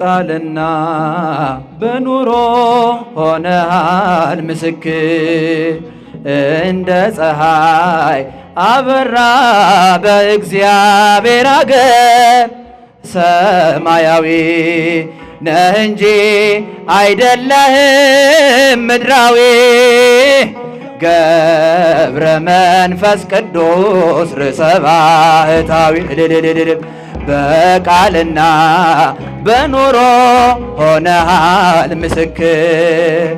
በቃልና በኑሮ ሆነሃል ምስክር እንደ ፀሐይ አበራ በእግዚአብሔር አገር ሰማያዊ ነህ እንጂ አይደለህም ምድራዊ ገብረ መንፈስ ቅዱስ ርዕሰ ባህታዊ በቃልና በኑሮ ሆነሃል ምስክር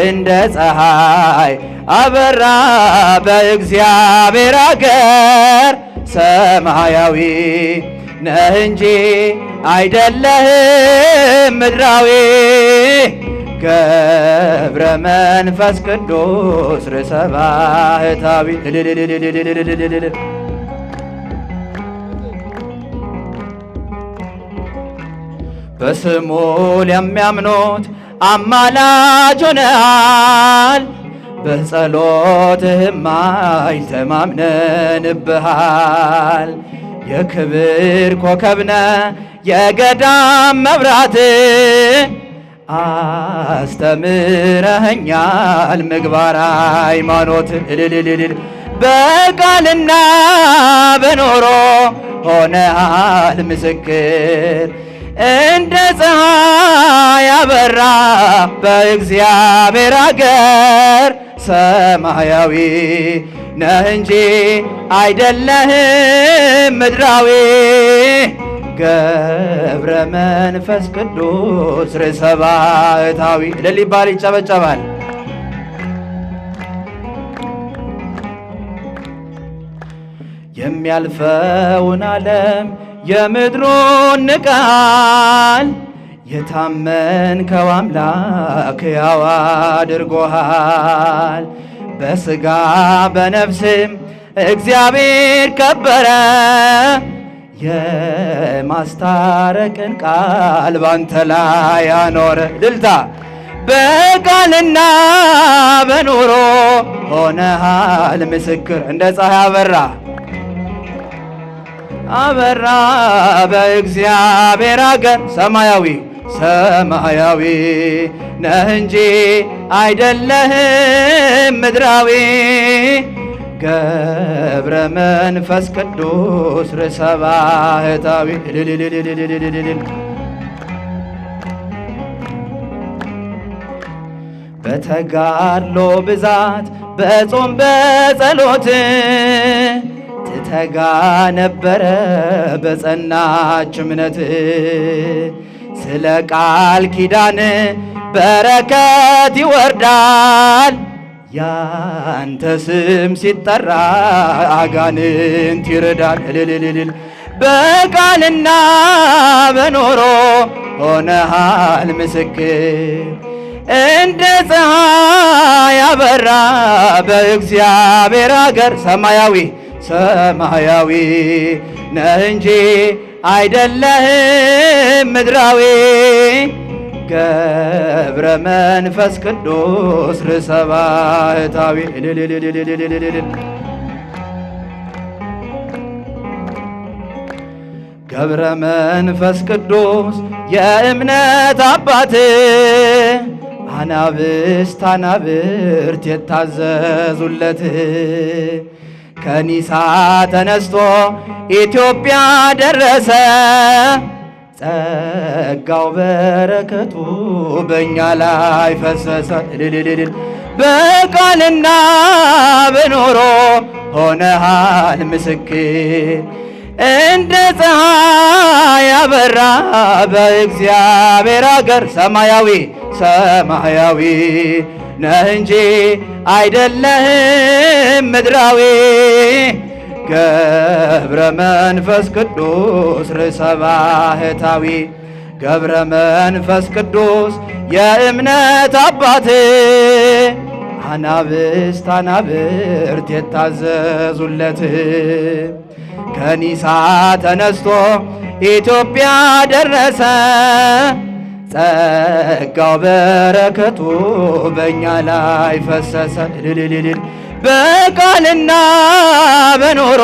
እንደ ፀሐይ አበራ በእግዚአብሔር አገር ሰማያዊ ነህ እንጂ አይደለህም ምድራዊ ገብረ መንፈስ ቅዱስ ርዕሰ ባህታዊ በስሙ ለሚያምኑት አማላጅ ሆነሃል በጸሎትህም ኃይል ተማምነንብሃል የክብር ኮከብነ የገዳም መብራት አስተምረኸኛል ምግባር ሃይማኖት በቃልና በኑሮ ሆነሃል ምስክር እንደ ፀሐይ አበራ በእግዚአብሔር አገር ሰማያዊ ነህ እንጂ አይደለህም ምድራዊ ገብረ መንፈስ ቅዱስ ርዕሰ ባህታዊ እልል ይባል ይጨበጨባል። የሚያልፈውን ዓለም የምድሩን ንቃል የታመንከው አምላክ ሕያው አድርጎሃል በሥጋ በነፍስም እግዚአብሔር ከበረ የማስታረቅን ቃል ባንተ ላይ ያኖረ ድልታ በቃልና በኑሮ ሆነሃል ምስክር እንደ ፀሐይ አበራ በእግዚአብሔር አገር ሰማያዊ ነህ እንጂ አይደለህም ምድራዊ ገብረ መንፈስ ቅዱስ ርዕሰ ባህታዊ በተጋድሎ ብዛት በጾም በጸሎት ትተጋ ነበረ በጸናች እምነት ስለ ቃል ኪዳን በረከት ይወርዳል ያንተ ስም ሲጠራ አጋንንት ይርዳል እልልልል በቃልና በኑሮ ሆነሃል ምስክር እንደ ፀሐይ አበራ በእግዚአብሔር አገር ሰማያዊ ነህ እንጂ አይደለህም ምድራዊ ገብረ መንፈስ ቅዱስ ርዕሰ ባህታዊ ገብረ መንፈስ ቅዱስ የእምነት አባት አናብርት የታዘዙለት ከኒሳ ተነስቶ ኢትዮጵያ ደረሰ ጸጋው በረከቱ በእኛ ላይ ፈሰሰ በቃልና በኑሮ ሆነሃል ምስክር እንደ ፀሐይ አበራ በእግዚአብሔር አገር ሰማያዊ ነህ እንጂ አይደለህም ምድራዊ ገብረ መንፈስ ቅዱስ ርዕሰ ባህታዊ ገብረ መንፈስ ቅዱስ የእምነት አባት አናብርት የታዘዙለት ከኒሳ ተነስቶ ኢትዮጵያ ደረሰ ጸጋው በረከቱ በእኛ ላይ ፈሰሰ በቃልና በኑሮ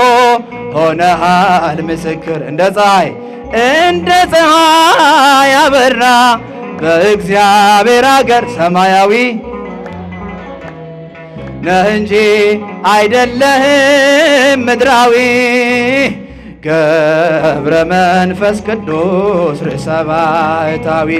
ሆነሃል ምስክር እንደ እንደ ፀሐይ አበራ በእግዚአብሔር አገር ሰማያዊ ነህ እንጂ አይደለህም ምድራዊ። ገብረ መንፈስ ቅዱስ ርእሰ ባሕታዊ